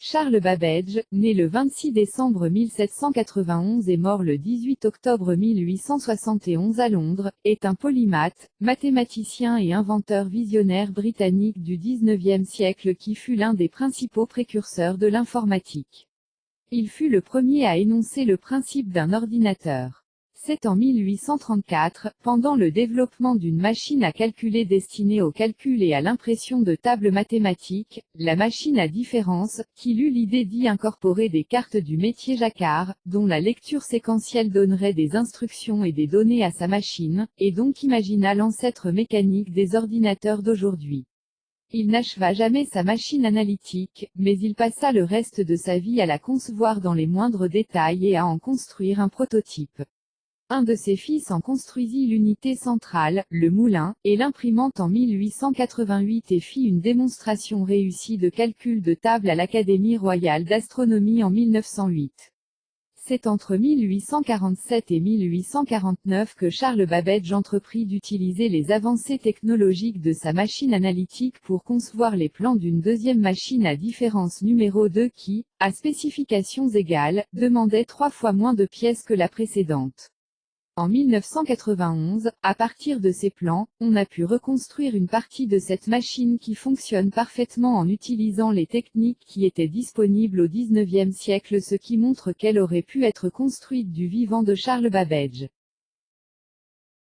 Charles Babbage, né le 26 décembre 1791 et mort le 18 octobre 1871 à Londres, est un polymathe, mathématicien et inventeur visionnaire britannique du XIXe siècle qui fut l'un des principaux précurseurs de l'informatique. Il fut le premier à énoncer le principe d'un ordinateur. C'est en 1834, pendant le développement d'une machine à calculer destinée au calcul et à l'impression de tables mathématiques, la machine à différence, qu'il eut l'idée d'y incorporer des cartes du métier jacquard, dont la lecture séquentielle donnerait des instructions et des données à sa machine, et donc imagina l'ancêtre mécanique des ordinateurs d'aujourd'hui. Il n'acheva jamais sa machine analytique, mais il passa le reste de sa vie à la concevoir dans les moindres détails et à en construire un prototype. Un de ses fils en construisit l'unité centrale, le moulin, et l'imprimante en 1888 et fit une démonstration réussie de calcul de table à l'Académie royale d'astronomie en 1908. C'est entre 1847 et 1849 que Charles Babbage entreprit d'utiliser les avancées technologiques de sa machine analytique pour concevoir les plans d'une deuxième machine à différence numéro 2 qui, à spécifications égales, demandait 3 fois moins de pièces que la précédente. En 1991, à partir de ces plans, on a pu reconstruire une partie de cette machine qui fonctionne parfaitement en utilisant les techniques qui étaient disponibles au XIXe siècle, ce qui montre qu'elle aurait pu être construite du vivant de Charles Babbage.